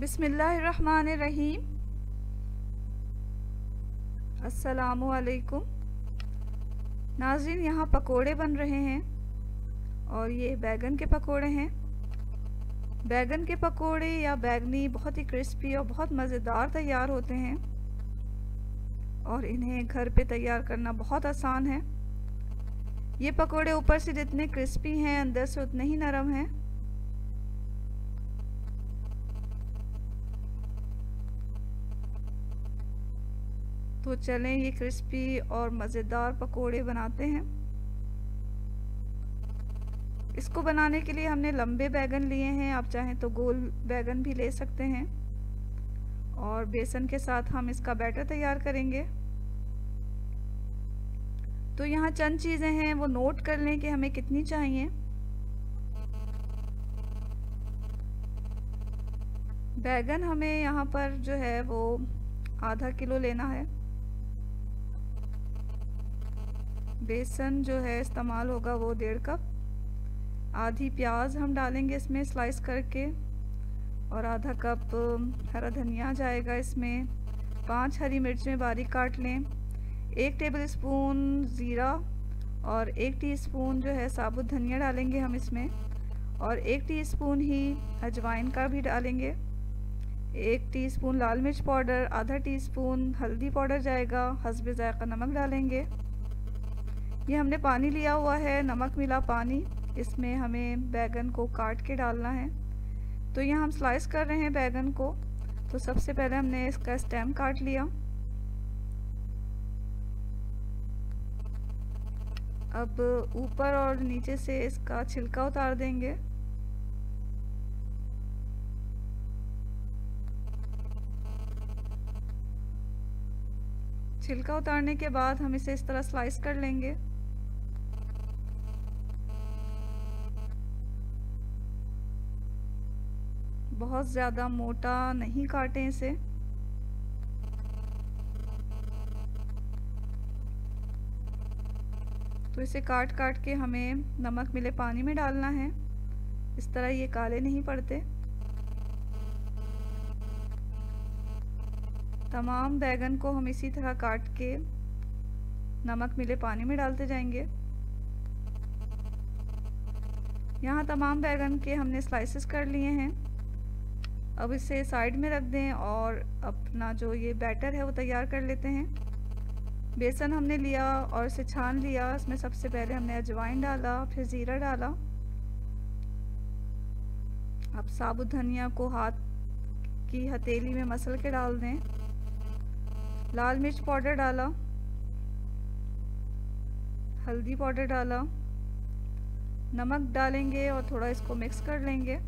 बिस्मिल्लाहिर्रहमानिर्रहीम। अस्सलामुअलैकुम नाज़रीन, यहाँ पकोड़े बन रहे हैं और ये बैगन के पकोड़े हैं। बैगन के पकोड़े या बैगनी बहुत ही क्रिस्पी और बहुत मज़ेदार तैयार होते हैं और इन्हें घर पे तैयार करना बहुत आसान है। ये पकोड़े ऊपर से जितने क्रिस्पी हैं अंदर से उतने ही नरम हैं। तो चलें ये क्रिस्पी और मज़ेदार पकोड़े बनाते हैं। इसको बनाने के लिए हमने लंबे बैगन लिए हैं, आप चाहें तो गोल बैगन भी ले सकते हैं। और बेसन के साथ हम इसका बैटर तैयार करेंगे। तो यहाँ चंद चीज़ें हैं, वो नोट कर लें कि हमें कितनी चाहिए। बैगन हमें यहाँ पर जो है वो आधा किलो लेना है। बेसन जो है इस्तेमाल होगा वो 1.5 कप। आधी प्याज हम डालेंगे इसमें स्लाइस करके और आधा कप हरा धनिया जाएगा इसमें। 5 हरी मिर्चें बारीक काट लें। 1 टेबलस्पून ज़ीरा और 1 टीस्पून जो है साबुत धनिया डालेंगे हम इसमें और 1 टीस्पून ही अजवाइन का भी डालेंगे। 1 टीस्पून लाल मिर्च पाउडर, आधा टीस्पून हल्दी पाउडर जाएगा। हस्बे ज़ायक़ा नमक डालेंगे। ये हमने पानी लिया हुआ है, नमक मिला पानी। इसमें हमें बैगन को काट के डालना है। तो यहाँ हम स्लाइस कर रहे हैं बैगन को। तो सबसे पहले हमने इसका स्टेम काट लिया। अब ऊपर और नीचे से इसका छिलका उतार देंगे। छिलका उतारने के बाद हम इसे इस तरह स्लाइस कर लेंगे। बहुत ज़्यादा मोटा नहीं काटें इसे। तो इसे काट काट के हमें नमक मिले पानी में डालना है। इस तरह ये काले नहीं पड़ते। तमाम बैगन को हम इसी तरह काट के नमक मिले पानी में डालते जाएंगे। यहाँ तमाम बैगन के हमने स्लाइसेस कर लिए हैं। अब इसे साइड में रख दें और अपना जो ये बैटर है वो तैयार कर लेते हैं। बेसन हमने लिया और इसे छान लिया। इसमें सबसे पहले हमने अजवाइन डाला, फिर ज़ीरा डाला। अब साबुत धनिया को हाथ की हथेली में मसल के डाल दें। लाल मिर्च पाउडर डाला, हल्दी पाउडर डाला, नमक डालेंगे और थोड़ा इसको मिक्स कर लेंगे।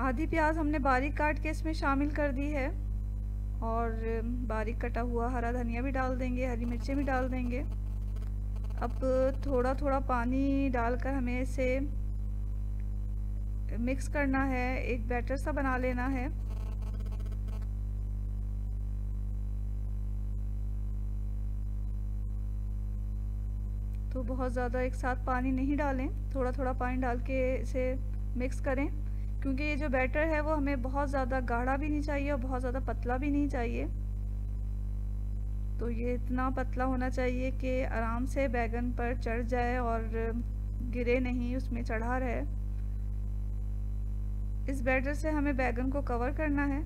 आधी प्याज हमने बारीक काट के इसमें शामिल कर दी है और बारीक कटा हुआ हरा धनिया भी डाल देंगे, हरी मिर्चें भी डाल देंगे। अब थोड़ा थोड़ा पानी डालकर हमें इसे मिक्स करना है, एक बैटर सा बना लेना है। तो बहुत ज़्यादा एक साथ पानी नहीं डालें, थोड़ा थोड़ा पानी डाल के इसे मिक्स करें, क्योंकि ये जो बैटर है वो हमें बहुत ज़्यादा गाढ़ा भी नहीं चाहिए और बहुत ज़्यादा पतला भी नहीं चाहिए। तो ये इतना पतला होना चाहिए कि आराम से बैगन पर चढ़ जाए और गिरे नहीं, उसमें चढ़ा रहे। इस बैटर से हमें बैगन को कवर करना है।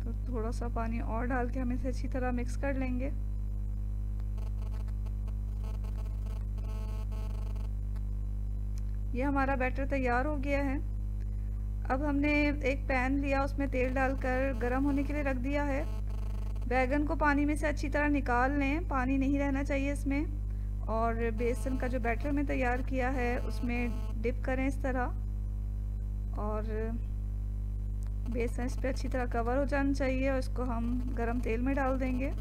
तो थोड़ा सा पानी और डाल के हम इसे अच्छी तरह मिक्स कर लेंगे। ये हमारा बैटर तैयार हो गया है। अब हमने एक पैन लिया, उसमें तेल डालकर गरम होने के लिए रख दिया है। बैगन को पानी में से अच्छी तरह निकाल लें, पानी नहीं रहना चाहिए इसमें। और बेसन का जो बैटर में तैयार किया है उसमें डिप करें इस तरह और बेसन इस पर अच्छी तरह कवर हो जाना चाहिए और इसको हम गरम तेल में डाल देंगे।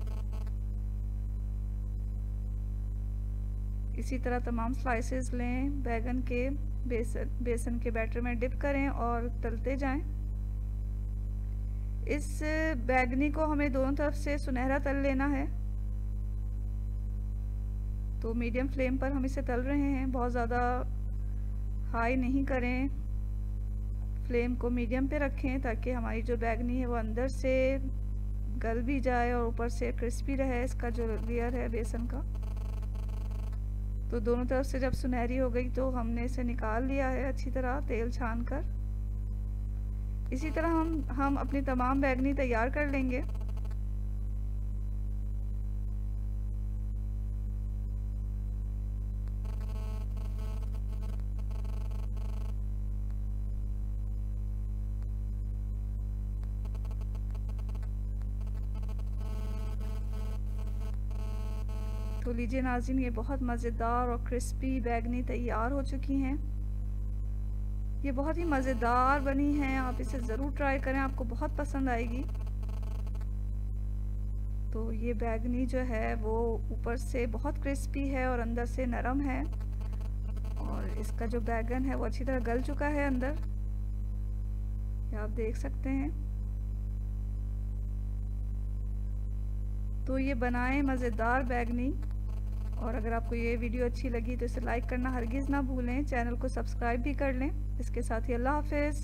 इसी तरह तमाम स्लाइसेस लें, बैगन के बेसन के बैटर में डिप करें और तलते जाएं। इस बैगनी को हमें दोनों तरफ से सुनहरा तल लेना है। तो मीडियम फ्लेम पर हम इसे तल रहे हैं, बहुत ज़्यादा हाई नहीं करें, फ्लेम को मीडियम पे रखें ताकि हमारी जो बैगनी है वो अंदर से गल भी जाए और ऊपर से क्रिस्पी रहे इसका जो लेयर है बेसन का। तो दोनों तरफ से जब सुनहरी हो गई तो हमने इसे निकाल लिया है अच्छी तरह तेल छान कर। इसी तरह हम अपनी तमाम बैगनी तैयार कर लेंगे। तो लीजिए नाज़रीन, ये बहुत मज़ेदार और क्रिस्पी बैगनी तैयार हो चुकी हैं। ये बहुत ही मज़ेदार बनी हैं, आप इसे ज़रूर ट्राई करें, आपको बहुत पसंद आएगी। तो ये बैगनी जो है वो ऊपर से बहुत क्रिस्पी है और अंदर से नरम है, और इसका जो बैगन है वो अच्छी तरह गल चुका है अंदर, ये आप देख सकते हैं। तो ये बनाएं मज़ेदार बैगनी। और अगर आपको ये वीडियो अच्छी लगी तो इसे लाइक करना हरगिज़ ना भूलें, चैनल को सब्सक्राइब भी कर लें। इसके साथ ही अल्लाह हाफ़िज़।